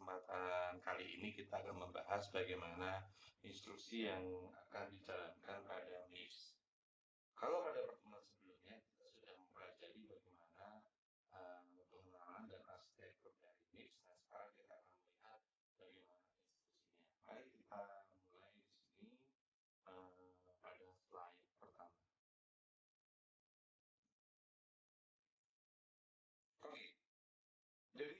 kesempatan kali ini kita akan membahas bagaimana instruksi yang akan dijalankan pada MIPS. Kalau pada pertemuan sebelumnya kita sudah mempelajari bagaimana pengenalan dan arsitektur dari MIPS. Nah, sekarang kita akan melihat bagaimana instruksinya. Mari kita mulai di sini pada slide pertama. Oke, jadi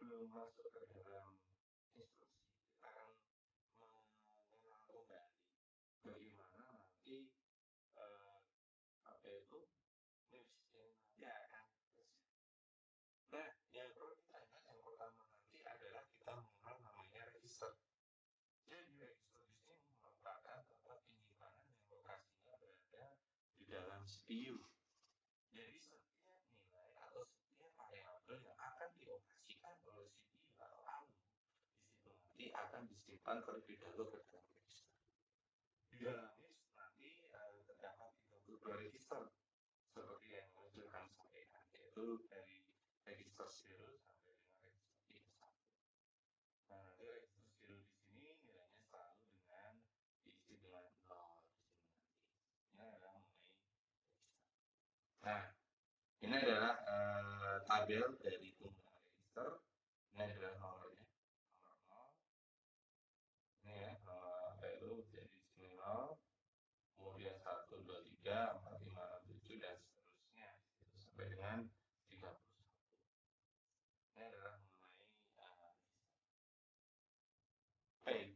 sebelum masuk ke dalam instruksi, kita akan mengenal kembali bagaimana nanti apa itu MIPS yang nanti akan terjadi. Nah, yang perlu kita ingat yang pertama nanti adalah kita mengenal namanya register. Jadi register di sini merupakan tempat penyimpanan yang lokasinya berada di dalam CPU. Jadi setiap nilai atau setiap variabel yang akan dioperasikan oleh CPU atau ALU di situ nanti akan disimpan terlebih dahulu ke dalam register. Di dalam MIPS nanti terdapat 32 register seperti yang sudah kami sampaikan, yaitu dari register 0 sampai dengan register 1. Nah, nanti register 0 di sini nilainya selalu dengan diisi dengan 0 di sini nanti. Ini adalah mengenai register. Nah, ini adalah tabel dari penggunaan register. Ini adalah nomornya, nomor 0. Ini ya, itu jadi di sini 0. Kemudian 1, 2, 3, 4, 5, 6, 7 dan seterusnya itu sampai dengan 31. Ini adalah mengenai baik.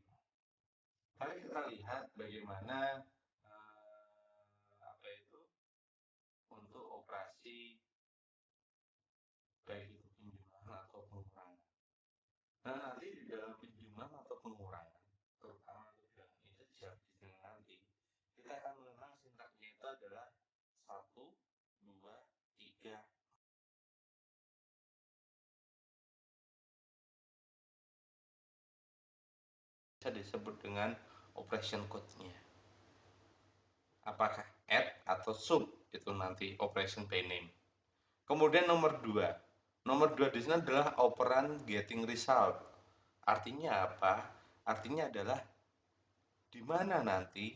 Mari kita lihat bagaimana apa itu untuk operasi baik itu penjumlahan atau pengurangan. Nah, nanti di dalam penjumlahan atau pengurangan, terutama untuk dalam integer di sini nanti, kita akan mengenal sintaknya itu adalah 1, 2, 3, bisa disebut dengan operation code-nya. Apakah add atau sub itu nanti operation by name. Kemudian nomor 2. Nomor 2 di sini adalah operan getting result. Artinya apa? Artinya adalah di mana nanti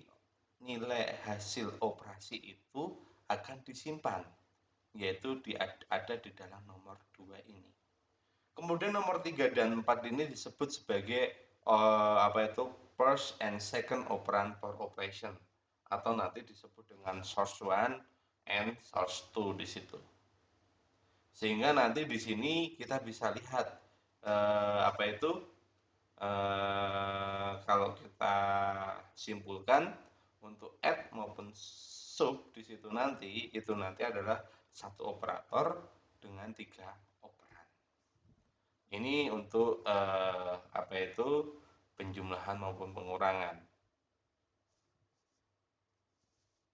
nilai hasil operasi itu akan disimpan, yaitu ada di dalam nomor 2 ini. Kemudian nomor 3 dan 4 ini disebut sebagai apa itu first and second operand for operation, atau nanti disebut dengan source 1 and source 2 di situ. Sehingga nanti di sini kita bisa lihat apa itu kalau kita simpulkan untuk add maupun sub di situ nanti itu nanti adalah satu operator dengan 3 operan. Ini untuk apa itu penjumlahan maupun pengurangan.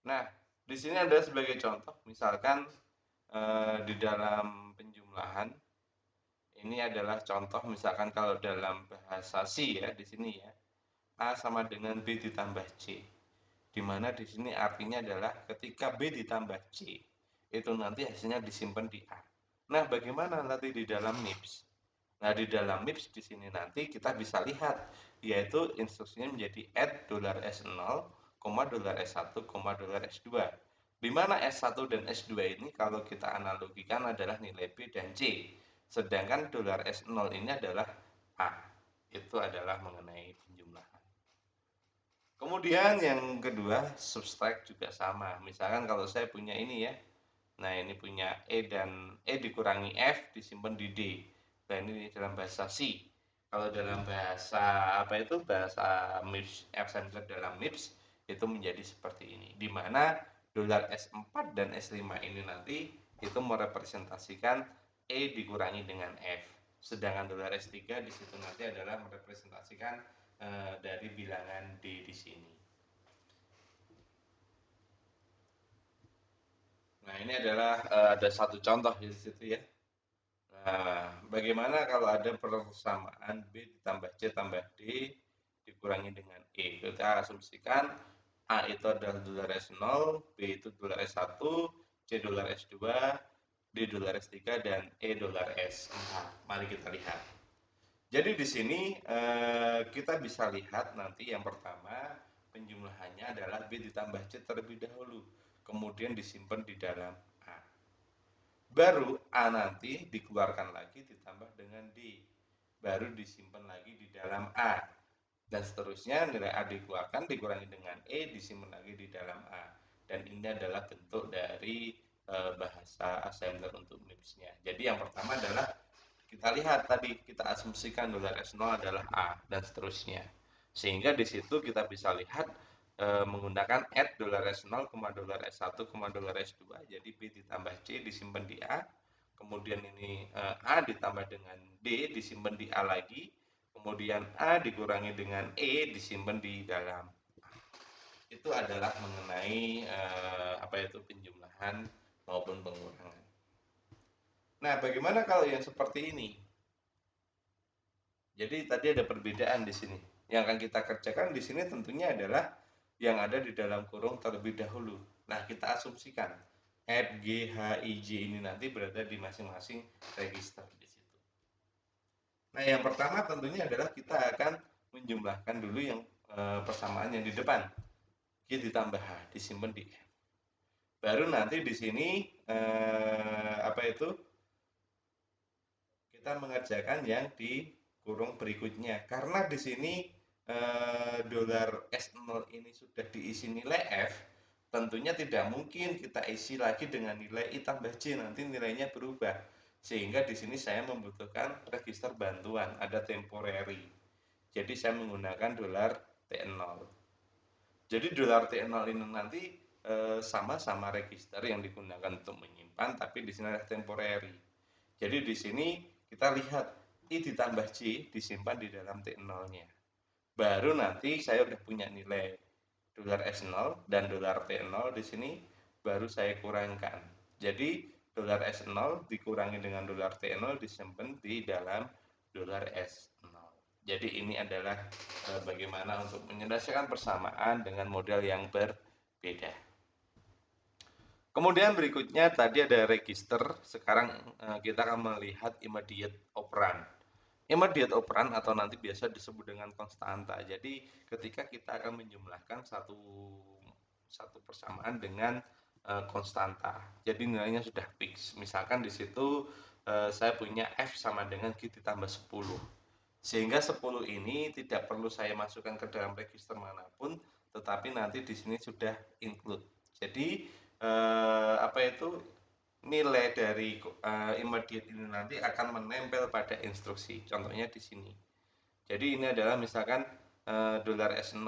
Nah, di sini ada sebagai contoh, misalkan di dalam penjumlahan ini adalah contoh, misalkan kalau dalam bahasa C ya di sini ya, A sama dengan B ditambah C. Di mana di sini artinya adalah ketika B ditambah C, itu nanti hasilnya disimpan di A. Nah, bagaimana nanti di dalam MIPS? Nah, di dalam MIPS di sini nanti kita bisa lihat, yaitu instruksinya menjadi add $S0, $S1, $S2. Di mana S1 dan S2 ini kalau kita analogikan adalah nilai B dan C. Sedangkan $S0 ini adalah A. Itu adalah mengenai penjumlahan. Kemudian yang kedua, subtract juga sama. Misalkan kalau saya punya ini ya. Nah, ini punya E dan E dikurangi F disimpan di D. Dan ini dalam bahasa C. Kalau dalam bahasa apa itu? Bahasa MIPS, assembler dalam MIPS itu menjadi seperti ini. Di mana $S4 dan S5 ini nanti itu merepresentasikan E dikurangi dengan F. Sedangkan $S3 di situ nanti adalah merepresentasikan dari bilangan D di sini. Nah, ini adalah ada satu contoh di situ ya. Nah, bagaimana kalau ada persamaan B ditambah C tambah D dikurangi dengan E? Kita asumsikan A itu adalah $S0, B itu $S1, C $S2, D$S3 dan E$S4. Mari kita lihat. Jadi di sini kita bisa lihat nanti yang pertama penjumlahannya adalah B ditambah C terlebih dahulu, kemudian disimpan di dalam A. Baru A nanti dikeluarkan lagi ditambah dengan D, baru disimpan lagi di dalam A. Dan seterusnya nilai A dikeluarkan dikurangi dengan E disimpan lagi di dalam A. Dan ini adalah bentuk dari bahasa assembler untuk MIPS-nya. Jadi yang pertama adalah kita lihat tadi, kita asumsikan $S0 adalah A dan seterusnya. Sehingga di situ kita bisa lihat menggunakan add $S0, $S1, $S2. Jadi B ditambah C disimpan di A. Kemudian ini A ditambah dengan D disimpan di A lagi. Kemudian A dikurangi dengan E disimpan di dalam A. Itu adalah mengenai apa itu penjumlahan maupun pengurangan. Nah, bagaimana kalau yang seperti ini? Jadi tadi ada perbedaan di sini. Yang akan kita kerjakan di sini tentunya adalah yang ada di dalam kurung terlebih dahulu. Nah, kita asumsikan add G, H, I, J ini nanti berada di masing-masing register di situ. Nah, yang pertama tentunya adalah kita akan menjumlahkan dulu yang persamaan yang di depan. G ditambah H disimpan di F. Baru nanti di sini apa itu? Kita mengerjakan yang di kurung berikutnya. Karena di sini $S0 ini sudah diisi nilai F, tentunya tidak mungkin kita isi lagi dengan nilai I tambah J, nanti nilainya berubah. Sehingga di sini saya membutuhkan register bantuan, ada temporary. Jadi saya menggunakan $T0. Jadi $T0 ini nanti sama-sama register yang digunakan untuk menyimpan, tapi di sini ada temporary. Jadi di sini kita lihat I ditambah J disimpan di dalam T0-nya. Baru nanti saya udah punya nilai $S0 dan $T0 di sini baru saya kurangkan. Jadi $S0 dikurangi dengan $T0 disimpan di dalam $S0. Jadi ini adalah bagaimana untuk menyelesaikan persamaan dengan model yang berbeda. Kemudian berikutnya tadi ada register, sekarang kita akan melihat immediate operand. Immediate operand atau nanti biasa disebut dengan konstanta. Jadi ketika kita akan menjumlahkan satu persamaan dengan konstanta. Jadi nilainya sudah fix. Misalkan di situ saya punya F sama dengan G ditambah 10. Sehingga 10 ini tidak perlu saya masukkan ke dalam register manapun, tetapi nanti di sini sudah include. Jadi apa itu nilai dari immediate ini nanti akan menempel pada instruksi. Contohnya di sini. Jadi ini adalah misalkan $S0, $S1,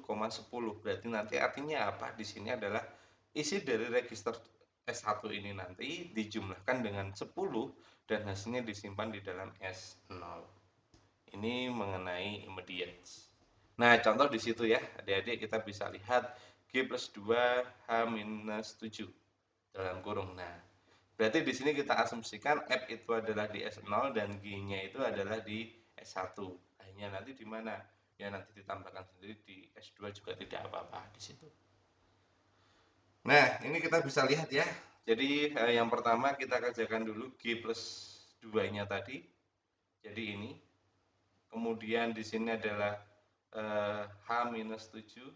10. Berarti nanti artinya apa? Di sini adalah isi dari register S1 ini nanti dijumlahkan dengan 10 dan hasilnya disimpan di dalam S0. Ini mengenai immediate. Nah, contoh di situ ya, adik-adik kita bisa lihat G plus 2 H minus 7 dalam kurung. Nah, berarti di sini kita asumsikan F itu adalah di S0 dan G-nya itu adalah di S1. Hanya nanti di mana? Ya nanti ditambahkan sendiri di S2 juga tidak apa-apa di situ. Nah, ini kita bisa lihat ya. Jadi yang pertama kita kerjakan dulu G plus 2-nya tadi. Jadi ini. Kemudian di sini adalah H minus 7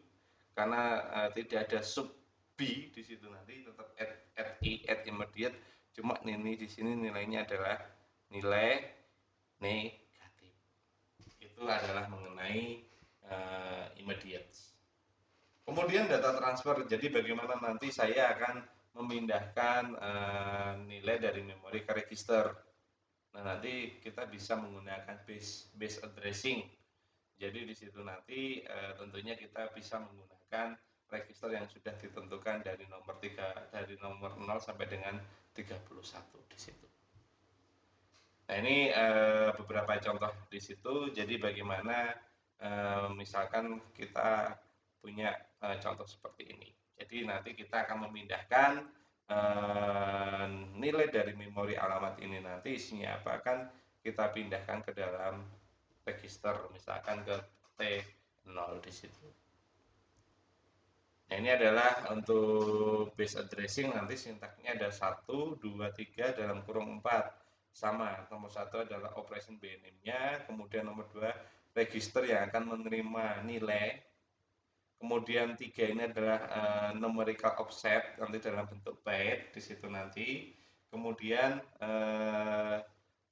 karena tidak ada sub B di situ, nanti tetap add I, add immediate, cuma ini di sini nilainya adalah nilai negatif. Itu adalah mengenai immediate. Kemudian data transfer, jadi bagaimana nanti saya akan memindahkan nilai dari memori ke register. Nah, nanti kita bisa menggunakan base addressing. Jadi di situ nanti tentunya kita bisa menggunakan register yang sudah ditentukan dari nomor 0 sampai dengan 31 di situ. Nah, ini beberapa contoh di situ. Jadi bagaimana misalkan kita punya contoh seperti ini. Jadi nanti kita akan memindahkan nilai dari memori alamat ini, nanti isinya apa akan kita pindahkan ke dalam register, misalkan ke T0 di situ. Nah, ini adalah untuk base addressing, nanti sintaknya ada 1, 2, 3 dalam kurung 4. Sama, nomor 1 adalah operation BNM-nya, kemudian nomor 2 register yang akan menerima nilai. Kemudian 3 ini adalah numerical offset nanti dalam bentuk byte di situ nanti. Kemudian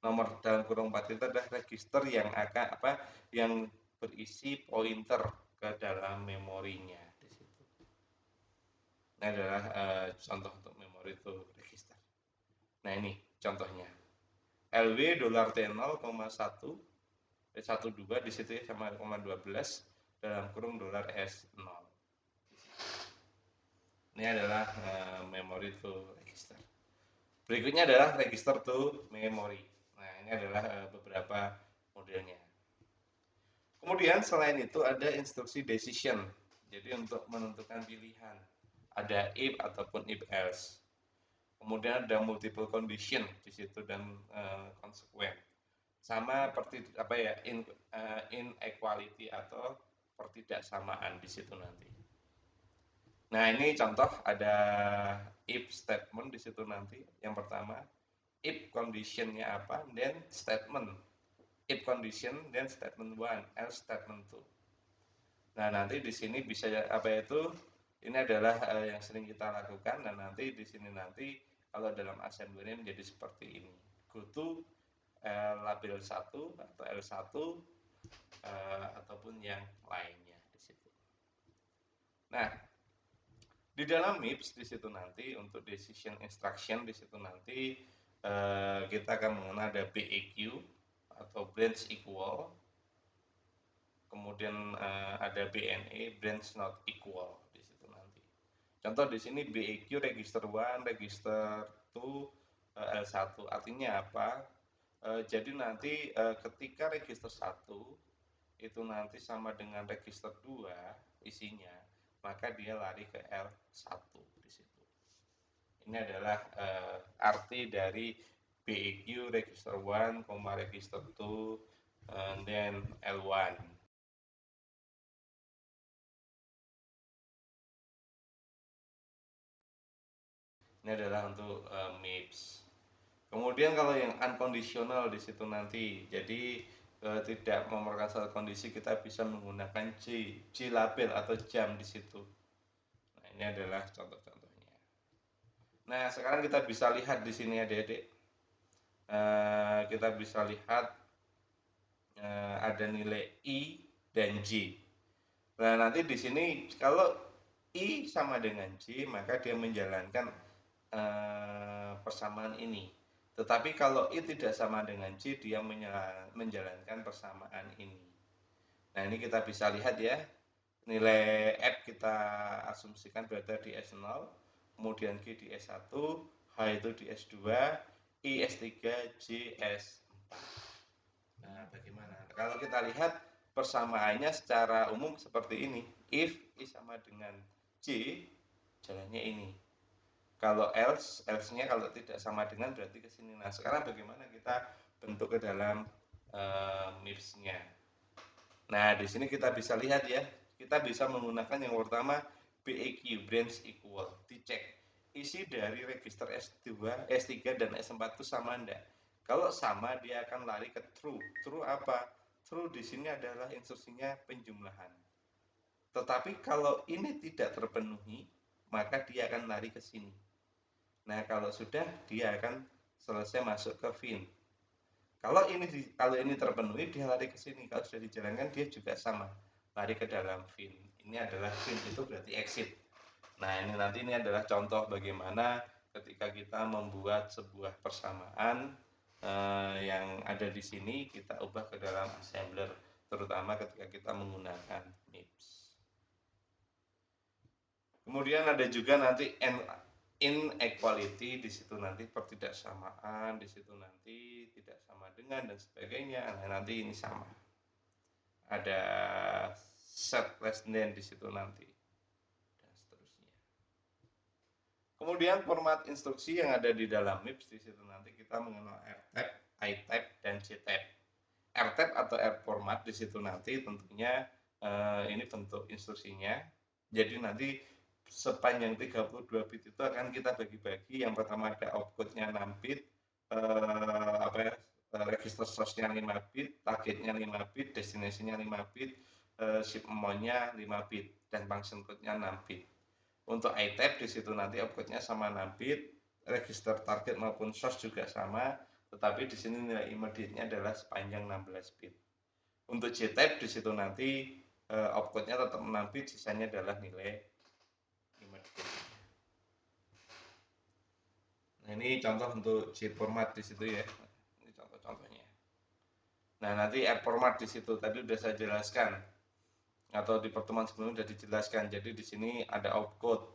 nomor dalam kurung 4 itu adalah register yang akan yang berisi pointer ke dalam memorinya. Ini adalah contoh untuk memori itu register. Nah, ini contohnya. LW $T0,1 12 di situ ya, sama 0,12 dalam kurung $S0. Ini adalah memori to register. Berikutnya adalah register to memory. Nah, ini adalah beberapa modelnya. Kemudian selain itu ada instruksi decision. Jadi untuk menentukan pilihan. Ada if ataupun if else. Kemudian ada multiple condition di situ dan konsekuen. Sama inequality atau pertidaksamaan di situ nanti. Nah, ini contoh ada if statement di situ nanti. Yang pertama, if conditionnya apa, then statement. If condition, then statement 1, else statement 2. Nah, nanti di sini bisa ini adalah yang sering kita lakukan, dan nanti di sini nanti kalau dalam assembly ini menjadi seperti ini. Go to label 1 atau L1 ataupun yang lainnya di situ. Nah, di dalam MIPS di situ nanti untuk decision instruction di situ nanti kita akan mengenal ada BEQ atau branch equal. Kemudian ada BNE, branch not equal di situ nanti. Contoh di sini BEQ register 1, register 2, L1. Artinya apa? Jadi nanti ketika register 1 itu nanti sama dengan register 2 isinya, maka dia lari ke L1 di situ. Ini adalah arti dari BEQ register 1, register 2, and then L1. Ini adalah untuk MIPS. Kemudian kalau yang unconditional di situ nanti, jadi tidak memerlukan satu kondisi, kita bisa menggunakan J label atau jam di situ. Nah, ini adalah contoh-contohnya. Nah, sekarang kita bisa lihat di sini adik-adik. Kita bisa lihat ada nilai I dan J. Nah, nanti di sini kalau I sama dengan J, maka dia menjalankan persamaan ini. Tetapi kalau I tidak sama dengan J, dia menjalankan persamaan ini. Nah, ini kita bisa lihat ya. Nilai F kita asumsikan berada di S0, kemudian G di S1, H itu di S2, I S3, J S4. Nah, bagaimana? Kalau kita lihat persamaannya secara umum seperti ini. If I sama dengan J, jalannya ini. Kalau else-nya kalau tidak sama dengan berarti ke sini. Nah, sekarang bagaimana kita bentuk ke dalam MIPS-nya. Nah, di sini kita bisa lihat ya. Kita bisa menggunakan yang pertama BEQ, branch equal. Dicek isi dari register S2, S3 dan S4 itu sama enggak? Kalau sama, dia akan lari ke true. True apa? True di sini adalah instruksinya penjumlahan. Tetapi kalau ini tidak terpenuhi, maka dia akan lari ke sini. Nah, kalau sudah, dia akan selesai masuk ke fin. Kalau ini terpenuhi, dia lari ke sini. Kalau sudah dijalankan, dia juga sama, lari ke dalam fin. Ini adalah fin, itu berarti exit. Nah, ini adalah contoh bagaimana ketika kita membuat sebuah persamaan yang ada di sini, kita ubah ke dalam assembler, terutama ketika kita menggunakan MIPS. Kemudian ada juga nanti inequality, di situ nanti pertidaksamaan, di situ nanti tidak sama dengan dan sebagainya. Nah, nanti ini sama. Ada set less than di situ nanti dan seterusnya. Kemudian format instruksi yang ada di dalam MIPS, di situ nanti kita mengenal RTAP, ITAP, dan JTAP. RTAP atau R format di situ nanti tentunya ini bentuk instruksinya. Jadi nanti sepanjang 32 bit itu akan kita bagi-bagi. Yang pertama ada opcode-nya 6 bit, register source-nya 5 bit, targetnya 5 bit, destination-nya 5 bit, ship amount-nya 5 bit, dan function code-nya 6 bit. Untuk iTab di situ nanti opcode-nya sama 6 bit, register target maupun source juga sama, tetapi di sini nilai immediate-nya adalah sepanjang 16 bit. Untuk JTAG di situ nanti opcode-nya tetap 6 bit, sisanya adalah nilai immediate. Nah, ini contoh untuk J format di situ ya. Ini contoh-contohnya. Nah, nanti R format di situ tadi sudah saya jelaskan atau di pertemuan sebelumnya sudah dijelaskan. Jadi di sini ada opcode.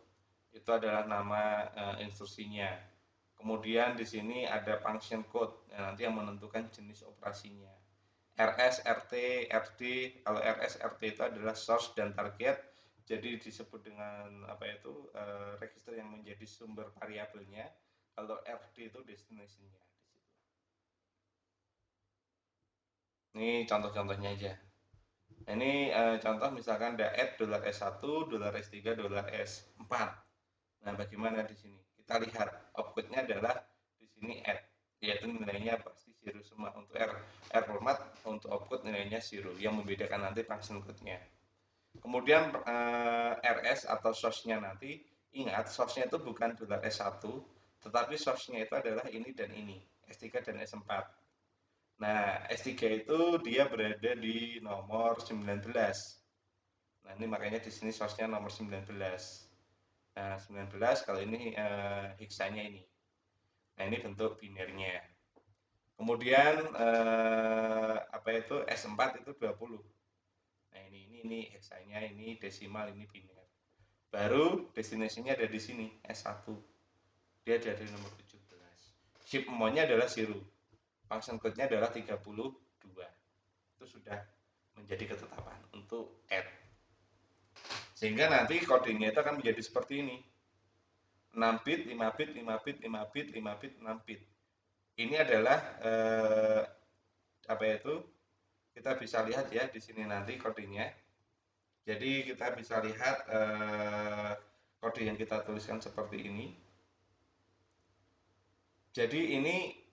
Itu adalah nama instruksinya. Kemudian di sini ada function code. Nah, nanti yang menentukan jenis operasinya. RS, RT, RD. Kalau RS, RT itu adalah source dan target. Jadi disebut dengan apa itu register yang menjadi sumber variabelnya. Kalau RD itu destination-nya di situ. Ini contoh-contohnya aja. Nah, ini contoh misalkan ada $S1, $S3, $S4. Nah, bagaimana di sini? Kita lihat opcode-nya adalah di sini add, yaitu nilainya pasti zero semua. Untuk R format, untuk opcode nilainya zero, yang membedakan nanti function code-nya. Kemudian RS atau source-nya nanti, ingat source-nya itu bukan $S1, tetapi source-nya itu adalah ini dan ini, S3 dan S4. Nah, S3 itu dia berada di nomor 19. Nah, ini makanya di sini source-nya nomor 19. Nah, 19 kalau ini heksanya ini. Nah, ini bentuk binernya. Kemudian apa itu S4 itu 20. Nah, ini heksanya, ini desimal, ini biner. Baru destination-nya ada di sini, S1. Dia ada di nomor 17. Ship amount-nya adalah 0. Function code-nya adalah 32. Itu sudah menjadi ketetapan untuk add. Sehingga nanti kodenya itu akan menjadi seperti ini. 6 bit, 5 bit, 5 bit, 5 bit, 5 bit, 6 bit. Ini adalah apa itu? Kita bisa lihat ya di sini nanti kodenya. Jadi kita bisa lihat kode yang kita tuliskan seperti ini. Jadi ini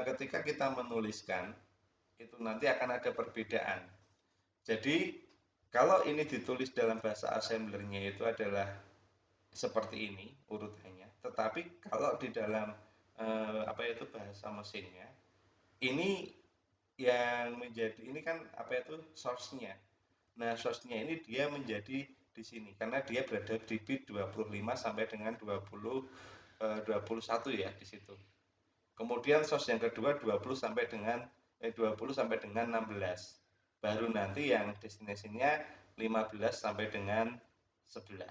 ketika kita menuliskan itu nanti akan ada perbedaan. Jadi kalau ini ditulis dalam bahasa assemblernya itu adalah seperti ini urutannya. Tetapi kalau di dalam apa itu bahasa mesinnya ini yang menjadi ini kan apa itu source-nya. Nah, source-nya ini dia menjadi di sini karena dia berada di bit 25 sampai dengan 21 ya di situ. Kemudian source yang kedua 20 sampai dengan 20 sampai dengan 16. Baru nanti yang destination-nya 15 sampai dengan 11.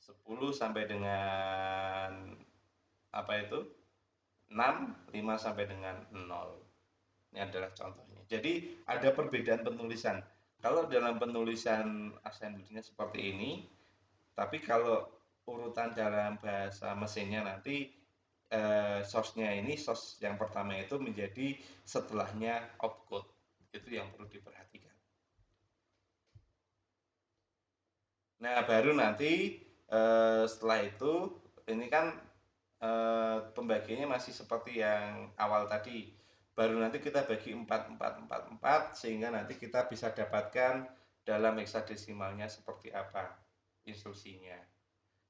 10 sampai dengan apa itu? 6, 5 sampai dengan 0. Ini adalah contohnya. Jadi ada perbedaan penulisan. Kalau dalam penulisan assembly-nya seperti ini, tapi kalau urutan dalam bahasa mesinnya nanti source-nya ini source yang pertama itu menjadi setelahnya opcode. Itu yang perlu diperhatikan. Nah, baru nanti setelah itu ini kan pembagiannya masih seperti yang awal tadi. Baru nanti kita bagi 4, 4, 4, 4 sehingga nanti kita bisa dapatkan dalam heksadesimalnya seperti apa instruksinya.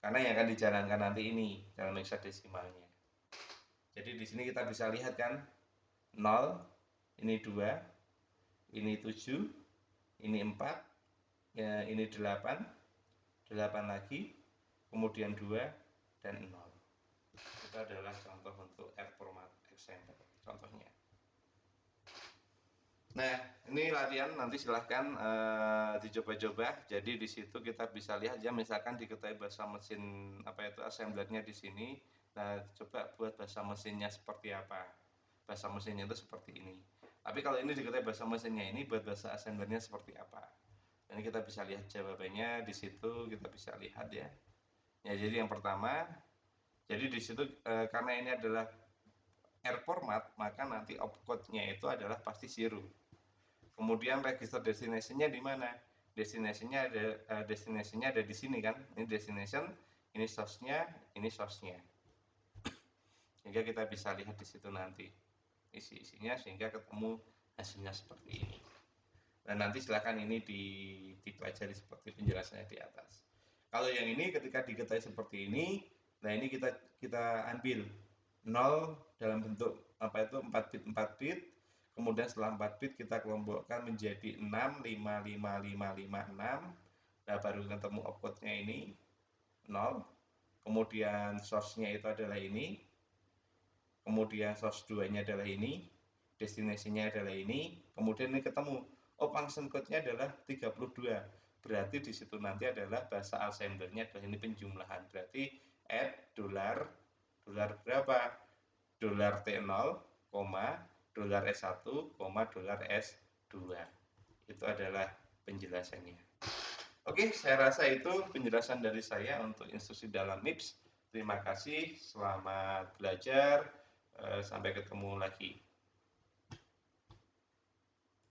Karena yang akan dijalankan nanti ini dalam heksadesimalnya. Jadi di sini kita bisa lihat kan 0, ini 2, ini 7, ini 4, ya, ini 8, 8 lagi, kemudian 2 dan 0. Itu adalah contoh untuk R format example contohnya. Nah, ini latihan nanti silahkan dicoba-coba. Jadi di situ kita bisa lihat ya, misalkan diketahui bahasa mesin apa itu assemblernya di sini. Nah, coba buat bahasa mesinnya seperti apa. Bahasa mesinnya itu seperti ini. Tapi kalau ini diketahui bahasa mesinnya ini buat bahasa assemblernya seperti apa. Ini kita bisa lihat jawabannya di situ, kita bisa lihat ya. Ya, jadi yang pertama, jadi di situ karena ini adalah R format, maka nanti opcode-nya itu adalah pasti zero. Kemudian register destination-nya di mana? destinasinya ada di sini kan, ini destination, ini source-nya, ini source-nya, sehingga kita bisa lihat di situ nanti isi-isinya sehingga ketemu hasilnya seperti ini. Dan nanti silakan ini dipelajari seperti penjelasannya di atas. Kalau yang ini ketika diketahui seperti ini, nah ini kita ambil 0 dalam bentuk 4 bit 4 bit, kemudian setelah 4 bit kita kelompokkan menjadi 6, 5, 5, 5, 5, 6. Nah baru ketemu outputnya ini 0, kemudian source-nya itu adalah ini, kemudian source 2-nya adalah ini, destinasinya adalah ini, kemudian ini ketemu, function code-nya adalah 32, berarti di situ nanti adalah bahasa assemblernya adalah ini penjumlahan, berarti add dolar berapa? Dolar T0, dolar S1, dolar S2. Itu adalah penjelasannya. Oke, saya rasa itu penjelasan dari saya untuk instruksi dalam MIPS. Terima kasih, selamat belajar, sampai ketemu lagi.